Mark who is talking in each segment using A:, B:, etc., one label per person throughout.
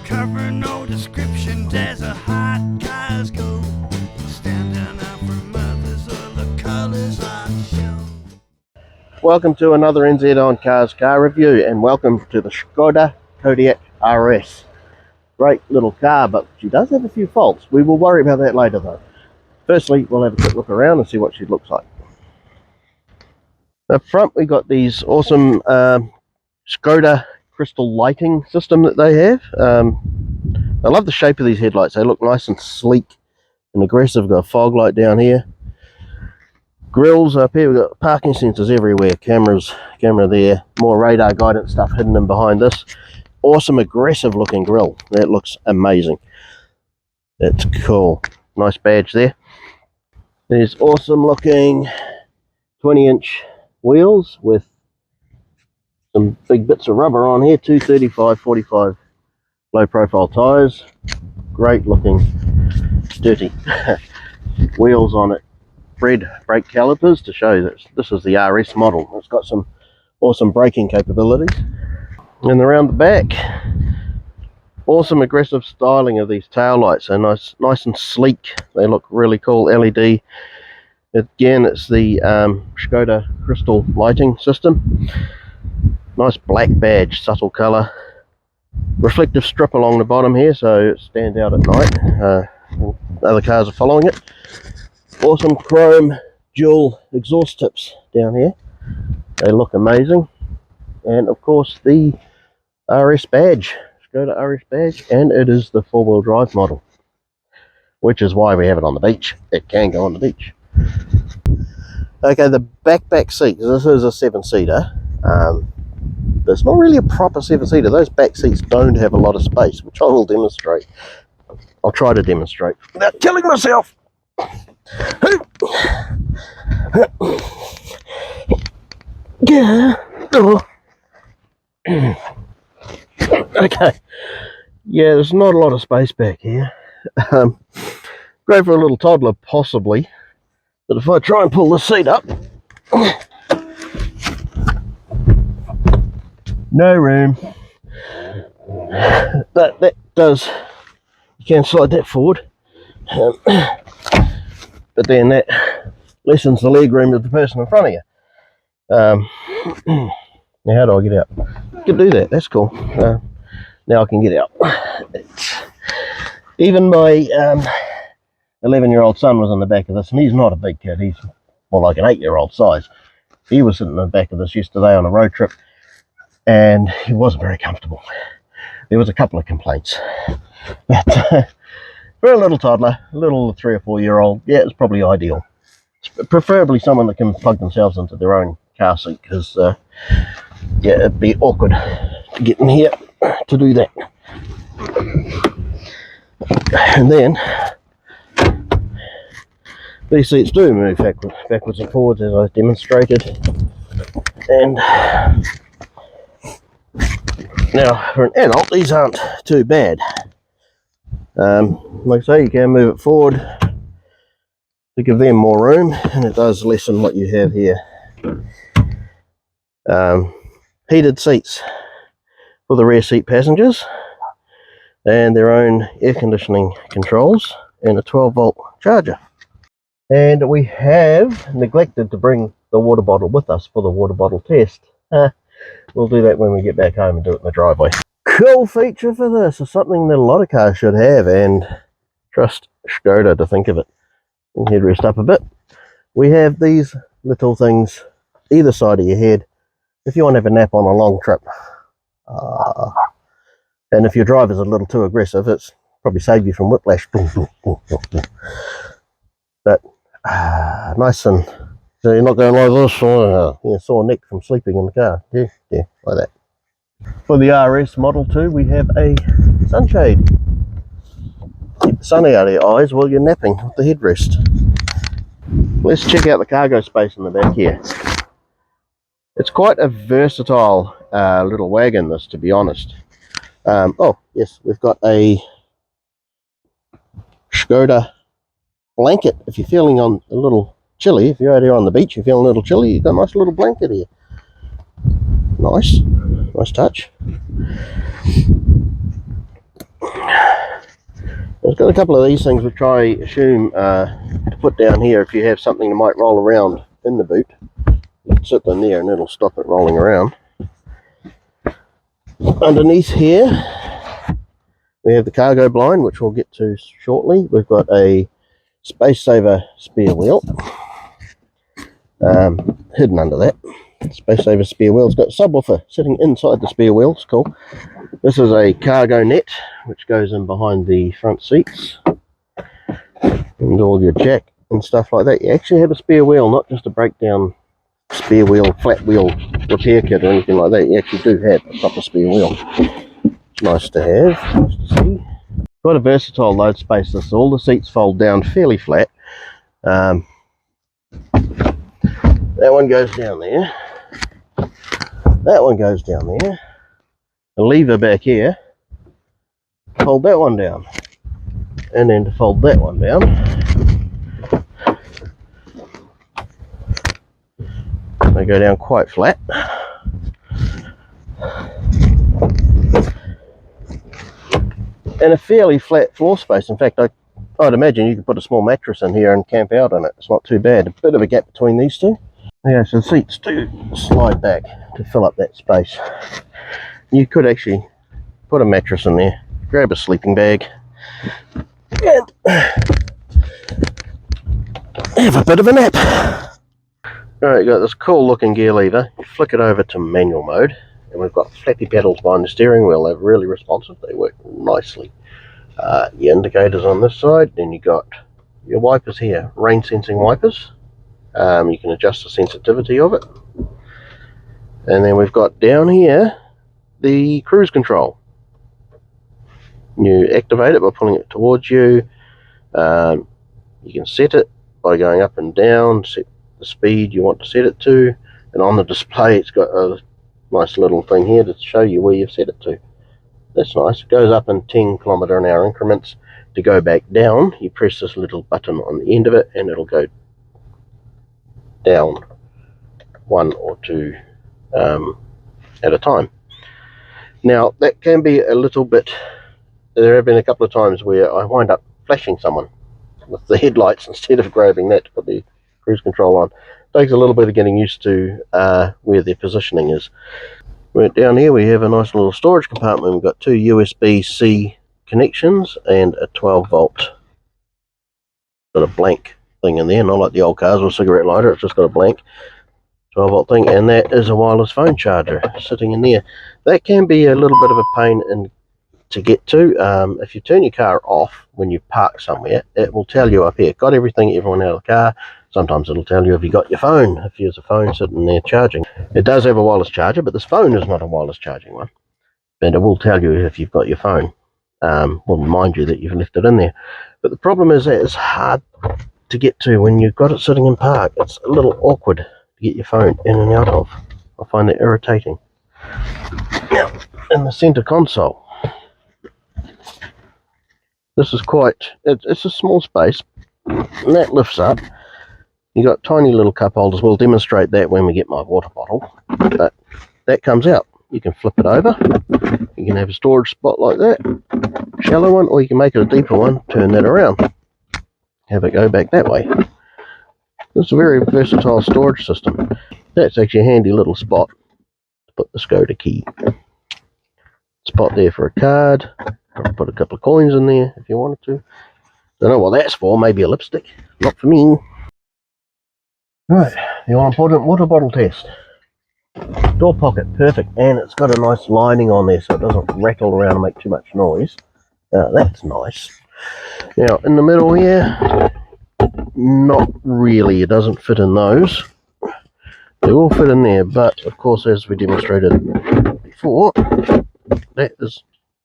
A: Cover no descriptions as a hot cars go. Standing out from others, all the colors are shown.
B: Welcome to another NZ on Cars car review, and welcome to the Skoda Kodiaq RS. Great little car, but she does have a few faults. We will worry about that later though. Firstly, we'll have a quick look around and see what she looks like. Up front we got these awesome Skoda crystal lighting system that they have. I love the shape of these headlights. They look nice and sleek and aggressive. Got a fog light down here. Grills up here. We've got parking sensors everywhere. Camera there. More radar guidance stuff hidden in behind this. Awesome aggressive looking grill. That looks amazing. That's cool. Nice badge there. There's awesome looking 20-inch wheels with some big bits of rubber on here. 235/45 low profile tires. Great looking sturdy wheels on it. Red brake calipers to show that this is the RS model. It's got some awesome braking capabilities. And around the back, awesome aggressive styling of these tail lights. So nice and sleek. They look really cool. LED. Again, it's the Skoda crystal lighting system. Nice black badge, subtle colour. Reflective strip along the bottom here, so it stands out at night. Other cars are following it. Awesome chrome dual exhaust tips down here. They look amazing. And of course the RS badge, Skoda RS badge, and it is the four-wheel drive model, which is why we have it on the beach. It can go on the beach. Okay, the back seat. This is a 7-seater. But it's not really a proper 7-seater. Those back seats don't have a lot of space, which I will demonstrate. I'll try to demonstrate without killing myself. Yeah. Okay. Yeah, there's not a lot of space back here. Great for a little toddler, possibly. But if I try and pull the seat up, no room. But that does, you can slide that forward. But then that lessens the leg room of the person in front of you. Now how do I get out? I can do that, that's cool. Now I can get out. Even my 11-year-old son was on the back of this, and he's not a big kid. He's more like an 8-year-old size. He was sitting in the back of this yesterday on a road trip, and he wasn't very comfortable. There was a couple of complaints. But for a little toddler, a little 3 or 4-year-old, yeah, it's probably ideal. Preferably someone that can plug themselves into their own car seat, because yeah, it'd be awkward to get in here to do that. And then these seats do move backwards and forwards, as I demonstrated. And now for an adult, these aren't too bad. Like I say, you can move it forward to give them more room, and it does lessen what you have here. Heated seats for the rear seat passengers, and their own air conditioning controls, and a 12-volt charger. And we have neglected to bring the water bottle with us for the water bottle test. We'll do that when we get back home and do it in the driveway. Cool feature for this is something that a lot of cars should have, and trust Skoda to think of it. Headrest up a bit. We have these little things either side of your head if you want to have a nap on a long trip. And if your driver's a little too aggressive, it's probably save you from whiplash. But nice, and so you're not going like this, or sore neck from sleeping in the car. Yeah, like that. For the RS Model 2, we have a sunshade. Keep the sun out of your eyes while you're napping with the headrest. Let's check out the cargo space in the back here. It's quite a versatile little wagon, this, to be honest. Oh yes, we've got a Skoda blanket. If you're feeling a little chilly, if you're out here on the beach, you're feeling a little chilly, you've got a nice little blanket here. Nice touch. It's got a couple of these things which I assume to put down here if you have something that might roll around in the boot. You can sit in there and it'll stop it rolling around. Underneath here we have the cargo blind, which we'll get to shortly. We've got a space saver spare wheel hidden under that. Space saver spare wheel. It's got a subwoofer sitting inside the spare wheel. It's cool. This is a cargo net which goes in behind the front seats and all your jack and stuff like that. You actually have a spare wheel, not just a breakdown spare wheel, flat wheel repair kit or anything like that. You actually do have a proper spare wheel. It's nice to have. Nice to see. Quite a versatile load space. This, all the seats fold down fairly flat. That one goes down there. That one goes down there. A lever back here. Fold that one down. And then to fold that one down. They go down quite flat. And a fairly flat floor space. In fact, I'd imagine you could put a small mattress in here and camp out on it. It's not too bad. A bit of a gap between these two. Yeah, so the seats do slide back to fill up that space. You could actually put a mattress in there, grab a sleeping bag, and have a bit of a nap. Alright, you got this cool looking gear lever. You flick it over to manual mode, and we've got flappy pedals behind the steering wheel. They're really responsive, they work nicely. Your indicators on this side, then you got your wipers here, rain sensing wipers. You can adjust the sensitivity of it. And then we've got down here the cruise control. You activate it by pulling it towards you. You can set it by going up and down, set the speed you want to set it to, and on the display it's got a nice little thing here to show you where you've set it to. That's nice. It goes up in 10 km/h increments. To go back down, you press this little button on the end of it and it'll go down 1 or 2 at a time. Now that can be a little bit, there have been a couple of times where I wind up flashing someone with the headlights instead of grabbing that to put the cruise control on. It takes a little bit of getting used to where their positioning is. Right down here we have a nice little storage compartment. We've got 2 USB-C connections and a 12 volt. Got a blank thing in there, not like the old cars with a cigarette lighter. It's just got a blank 12 volt thing, and that is a wireless phone charger sitting in there. That can be a little bit of a pain to get to. If you turn your car off when you park somewhere, it will tell you up here, got everything, everyone out of the car. Sometimes it'll tell you if you got your phone, if there's a phone sitting there charging. It does have a wireless charger, but this phone is not a wireless charging one. And it will tell you if you've got your phone. Will remind you that you've left it in there. But the problem is that it's hard to get to when you've got it sitting in park. It's a little awkward to get your phone in and out of. I find that irritating. Now, in the center console, this is it's a small space, and that lifts up. You got tiny little cup holders. We'll demonstrate that when we get my water bottle, but that comes out. You can flip it over. You can have a storage spot like that, shallow one, or you can make it a deeper one, turn that around, have it go back that way. This is a very versatile storage system. That's actually a handy little spot to put the Skoda key. Spot there for a card, or put a couple of coins in there if you wanted to. Don't know what that's for, maybe a lipstick, not for me. Right, the all-important water bottle test. Door pocket, perfect, and it's got a nice lining on there so it doesn't rattle around and make too much noise. That's nice. Now, in the middle here, not really, it doesn't fit in those. They will fit in there, but of course, as we demonstrated before, that is,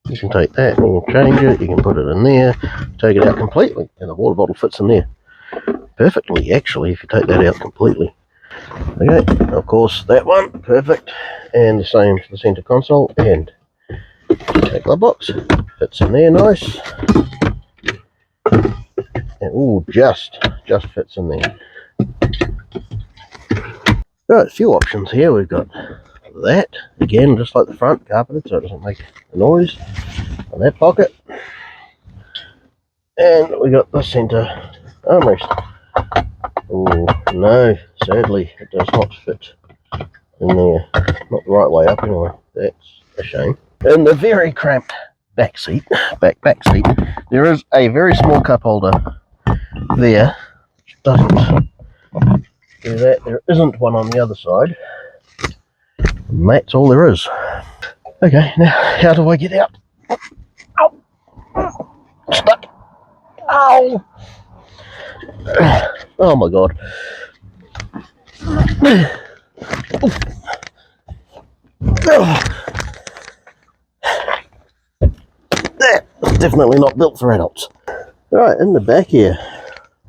B: you can take that and you can change it, you can put it in there, take it out completely, and the water bottle fits in there perfectly, actually, if you take that out completely. Okay, of course, that one, perfect, and the same for the center console, and That glove box fits in there nice. And, ooh, just fits in there. Right, a few options here. We've got that, again, just like the front, carpeted so it doesn't make a noise. On that pocket. And we got the centre armrest. Oh no, sadly it does not fit in there. Not the right way up anyway. That's a shame. In the very cramped back seat, there is a very small cup holder there. Which doesn't do that. There isn't one on the other side. And that's all there is. Okay, now how do I get out? Ow! Stuck! Ow! Oh my god. That's definitely not built for adults. Right, in the back here,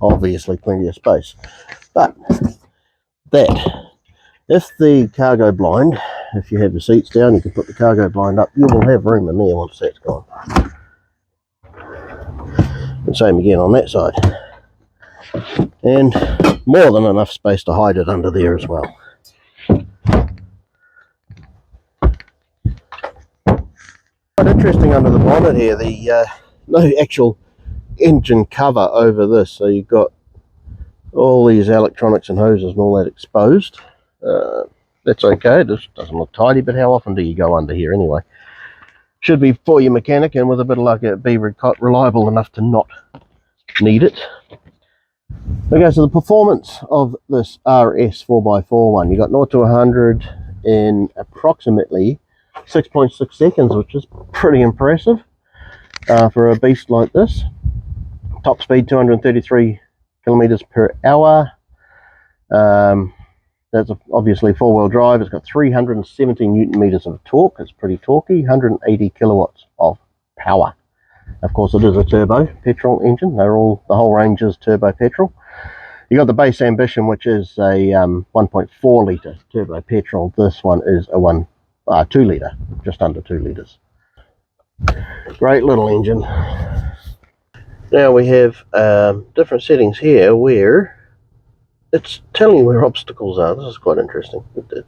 B: obviously plenty of space. But that, if the cargo blind, if you have the seats down, you can put the cargo blind up, you will have room in there once that's gone. And same again on that side. And more than enough space to hide it under there as well. Quite interesting under the bonnet here, the no actual engine cover over this, so you've got all these electronics and hoses and all that exposed. That's okay, it just doesn't look tidy, but how often do you go under here anyway? Should be for your mechanic, and with a bit of luck it'd be reliable enough to not need it. Okay, so the performance of this RS 4x4 one, you got 0 to 100 in approximately 6.6 seconds, which is pretty impressive for a beast like this. Top speed 233 kilometers per hour. That's obviously four-wheel drive. It's got 370 newton meters of torque. It's pretty torquey. 180 kilowatts of power. Of course, it is a turbo petrol engine. The whole range is turbo petrol. You got the base ambition, which is a 1.4 litre turbo petrol. This one is a 2 litre, just under 2 litres. Great little engine. Now we have different settings here where it's telling you where obstacles are. This is quite interesting. The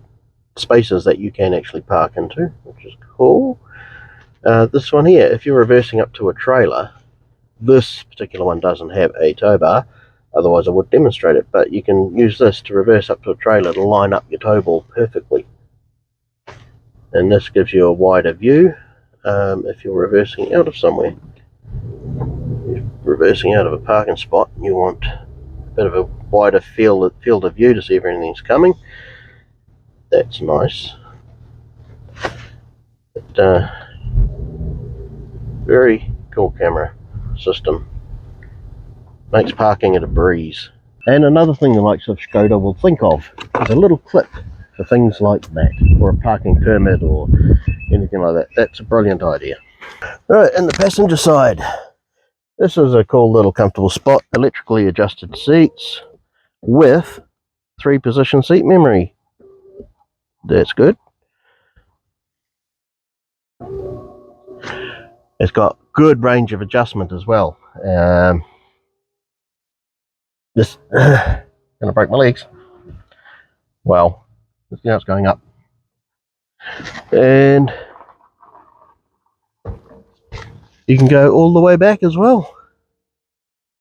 B: spaces that you can actually park into, which is cool. This one here, if you're reversing up to a trailer, this particular one doesn't have a tow bar, otherwise I would demonstrate it, but you can use this to reverse up to a trailer to line up your tow ball perfectly. And this gives you a wider view if you're reversing out of somewhere. You're reversing out of a parking spot and you want a bit of a wider field of view to see if anything's coming. That's nice. But, very cool camera system. Makes parking at a breeze. And another thing the likes of Skoda will think of is a little clip for things like that, or a parking permit or anything like that. That's a brilliant idea. Right, in the passenger side, this is a cool little comfortable spot. Electrically adjusted seats with 3-position seat memory. That's good. It's got good range of adjustment as well. This gonna break my legs. Well, now it's going up, and you can go all the way back as well.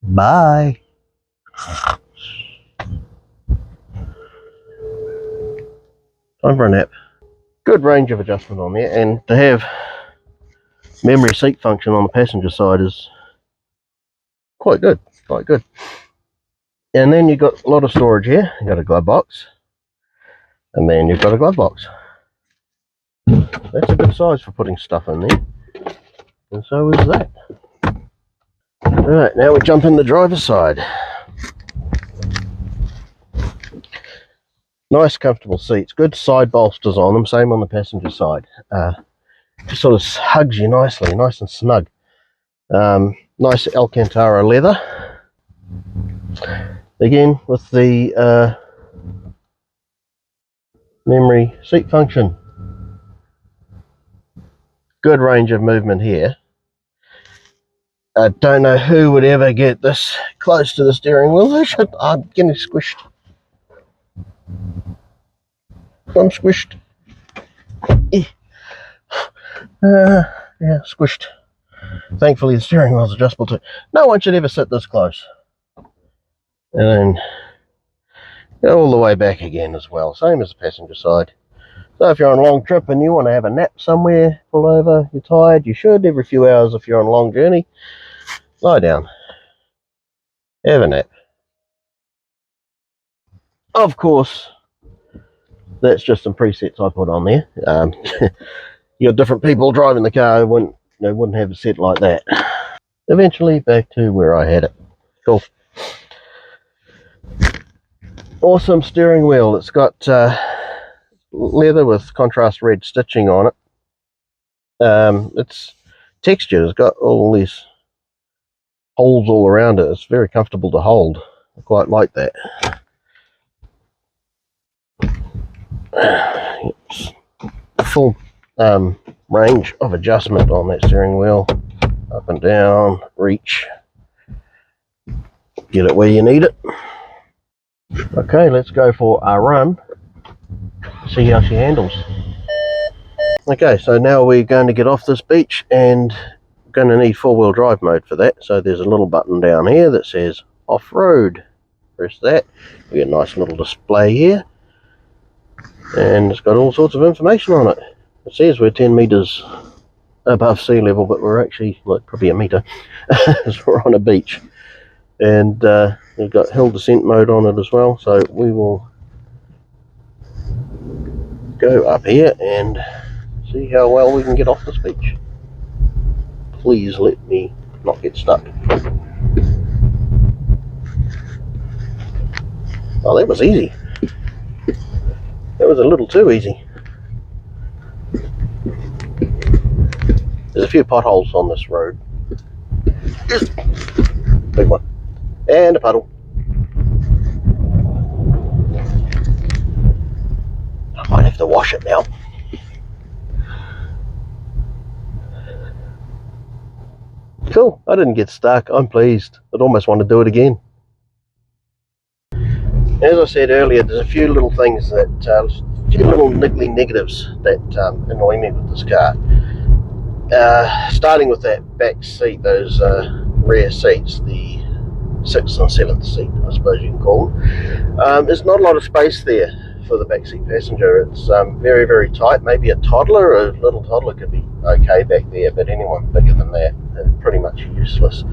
B: Bye. Time for a nap. Good range of adjustment on there, and to have memory seat function on the passenger side is quite good. And then you've got a lot of storage here. You've got a glove box, and then you've got a glove box. That's a good size for putting stuff in there, and so is that. Alright, now we jump in the driver's side. Nice comfortable seats, good side bolsters on them, same on the passenger side. Just sort of hugs you nicely, nice and snug. Nice Alcantara leather. Again, with the memory seat function. good range of movement here. I don't know who would ever get this close to the steering wheel. I'm getting squished. I'm squished. Yeah, squished. Thankfully the steering wheel's adjustable too. No one should ever sit this close. And then go all the way back again as well, same as the passenger side. So if you're on a long trip and you want to have a nap somewhere, pull over, you're tired, you should every few hours if you're on a long journey, lie down, have a nap. Of course, that's just some presets I put on there. You got different people driving the car who wouldn't have it set like that. Eventually back to where I had it. Cool. Awesome steering wheel. It's got leather with contrast red stitching on it. It's textured. It's got all these holes all around it. It's very comfortable to hold. I quite like that. It's a full range of adjustment on that steering wheel. Up and down, reach. Get it where you need it. Okay, let's go for a run. See how she handles. Okay, so now we're going to get off this beach and we're going to need four-wheel drive mode for that. So there's a little button down here that says off-road. Press that. We get a nice little display here. And it's got all sorts of information on it. It says we're 10 meters above sea level, but we're actually like probably a meter as we're on a beach. And we've got hill descent mode on it as well, so we will go up here and see how well we can get off this beach. Please let me not get stuck. Oh, that was easy. That was a little too easy. There's a few potholes on this road. Big one. And a puddle. I might have to wash it now. Cool, I didn't get stuck. I'm pleased. I'd almost want to do it again. As I said earlier, there's a few little things that, a few little niggly negatives that annoy me with this car. Starting with that back seat, those rear seats, the 6th and 7th seat, I suppose you can call them. There's not a lot of space there for the backseat passenger. It's very, very tight. Maybe a little toddler could be okay back there, but anyone bigger than that is pretty much useless.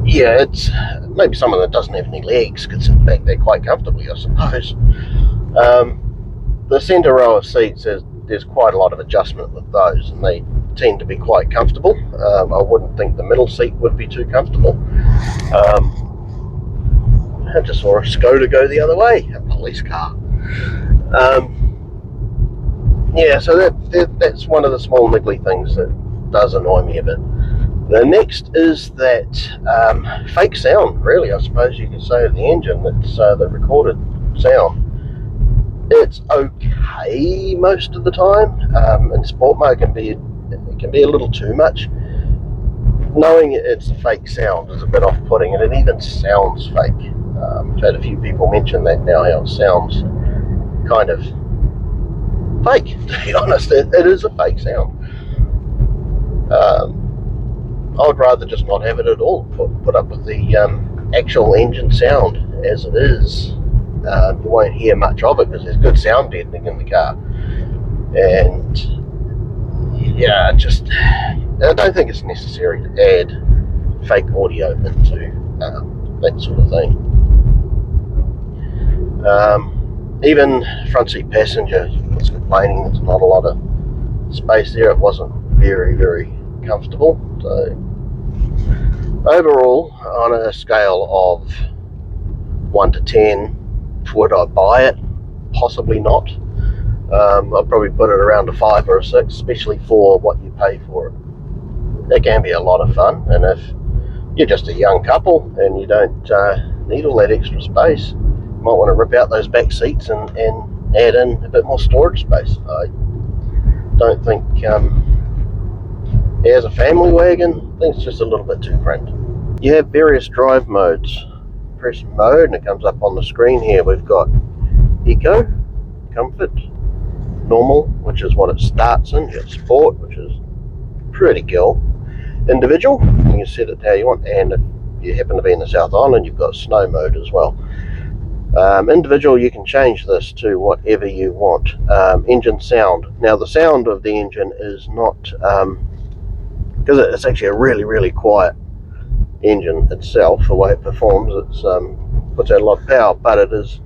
B: Yeah, it's maybe someone that doesn't have any legs could sit back there quite comfortably, I suppose. The centre row of seats, there's quite a lot of adjustment with those, and they tend to be quite comfortable. I wouldn't think the middle seat would be too comfortable. I just saw a Skoda go the other way, a police car. Yeah, so that's one of the small niggly things that does annoy me a bit. The next is that fake sound, really, I suppose you could say, of the engine. That's the recorded sound. It's okay most of the time. In sport mode, it can be a little too much. Knowing it's a fake sound is a bit off-putting, and it even sounds fake. I've had a few people mention that now, how it sounds kind of fake, to be honest. It is a fake sound. I would rather just not have it at all. Put up with the actual engine sound as it is. You won't hear much of it because there's good sound deadening in the car. And yeah, I don't think it's necessary to add fake audio into that sort of thing. Even front seat passenger was complaining there's not a lot of space there. It wasn't very, very comfortable. So overall, on a scale of 1 to 10, would I buy it? Possibly not. I'd probably put it around a 5 or a 6, especially for what you pay for it. It can be a lot of fun, and if you're just a young couple and you don't need all that extra space, you might want to rip out those back seats and add in a bit more storage space. I don't think, as a family wagon, I think it's just a little bit too cramped. You have various drive modes. Press mode and it comes up on the screen here. We've got Eco, Comfort, Normal, which is what it starts in. You've got Sport, which is pretty cool. Individual, you can set it how you want, and if you happen to be in the South Island, you've got Snow mode as well. Individual, you can change this to whatever you want. Engine sound. Now the sound of the engine is not, because it's actually a really quiet engine itself, the way it performs. It's puts out a lot of power, but it is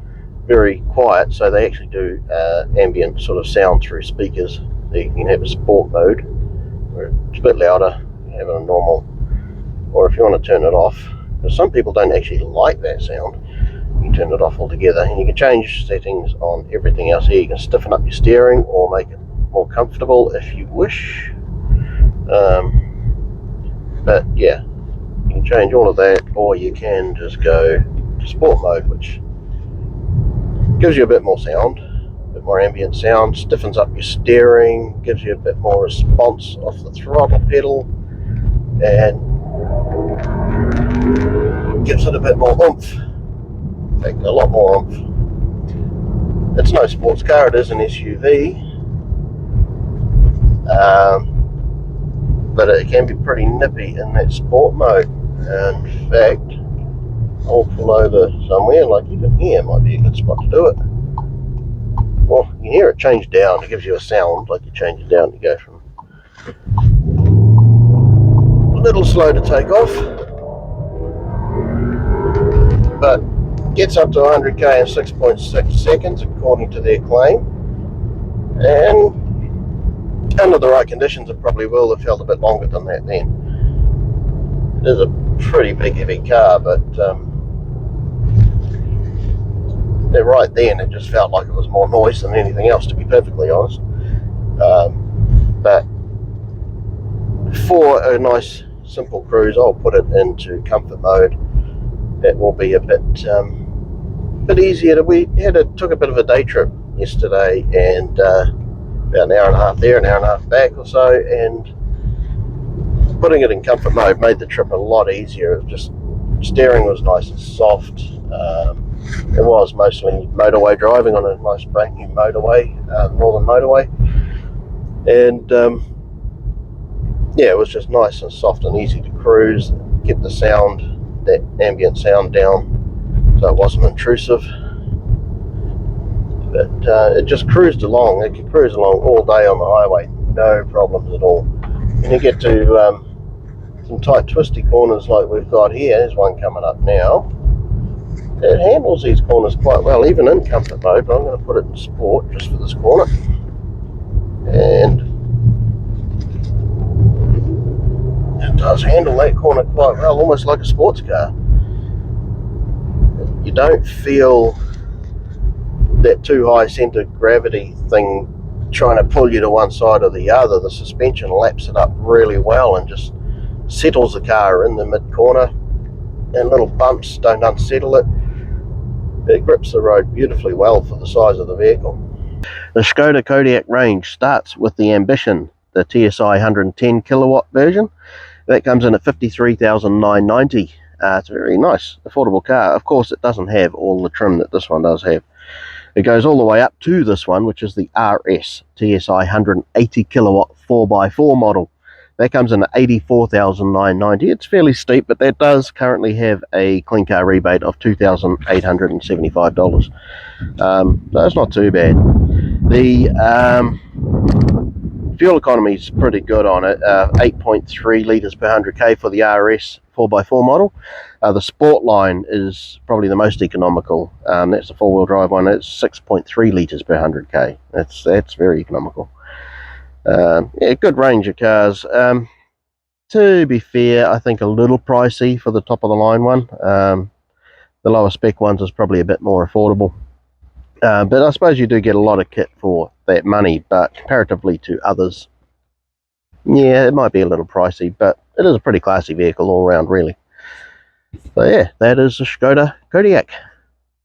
B: very quiet, so they actually do ambient sort of sound through speakers. So you can have a sport mode where it's a bit louder, you have a normal, or if you want to turn it off, because some people don't actually like that sound, you can turn it off altogether. And you can change settings on everything else here. You can stiffen up your steering or make it more comfortable if you wish, but yeah, you can change all of that, or you can just go to sport mode, which gives you a bit more sound, a bit more ambient sound, stiffens up your steering, gives you a bit more response off the throttle pedal, and gives it a bit more oomph. In fact, a lot more oomph. It's no sports car, it is an SUV, but it can be pretty nippy in that sport mode. In fact, I'll pull over somewhere, like even here might be a good spot to do it. Well, you can hear it change down. It gives you a sound like you change it down to go from a little slow to take off, but gets up to 100k in 6.6 seconds according to their claim, and under the right conditions it probably will have held a bit longer than that then. It is a pretty big heavy car, but right then it just felt like it was more noise than anything else, to be perfectly honest. But for a nice simple cruise, I'll put it into comfort mode. It will be a bit easier. We took a bit of a day trip yesterday, and about an hour and a half there, an hour and a half back or so, and putting it in comfort mode made the trip a lot easier. It was just, steering was nice and soft. It was mostly motorway driving on a nice brand new motorway, northern motorway, and yeah, it was just nice and soft and easy to cruise. Get the sound, that ambient sound down, so it wasn't intrusive. But it just cruised along. It could cruise along all day on the highway, no problems at all. And you get to some tight twisty corners like we've got here. There's one coming up now. It handles these corners quite well, even in comfort mode, but I'm going to put it in sport just for this corner. And it does handle that corner quite well, almost like a sports car. You don't feel that too high centre of gravity thing trying to pull you to one side or the other. The suspension laps it up really well and just settles the car in the mid corner, and little bumps don't unsettle it. It grips the road beautifully well for the size of the vehicle. The Skoda Kodiaq range starts with the Ambition, the TSI 110 kilowatt version. That comes in at $53,990. It's a very nice, affordable car. Of course, it doesn't have all the trim that this one does have. It goes all the way up to this one, which is the RS TSI 180 kilowatt 4x4 model. That comes in at $84,990. It's fairly steep, but that does currently have a clean car rebate of $2,875. So it's not too bad. The fuel economy is pretty good on it. 8.3 litres per 100k for the RS 4x4 model. The Sport line is probably the most economical. That's the four-wheel drive one. It's 6.3 litres per 100k. That's very economical. Yeah, good range of cars. To be fair, I think a little pricey for the top of the line one. The lower spec ones is probably a bit more affordable. But I suppose you do get a lot of kit for that money, but comparatively to others, yeah, it might be a little pricey, but it is a pretty classy vehicle all around, really. So yeah, that is the Skoda Kodiaq.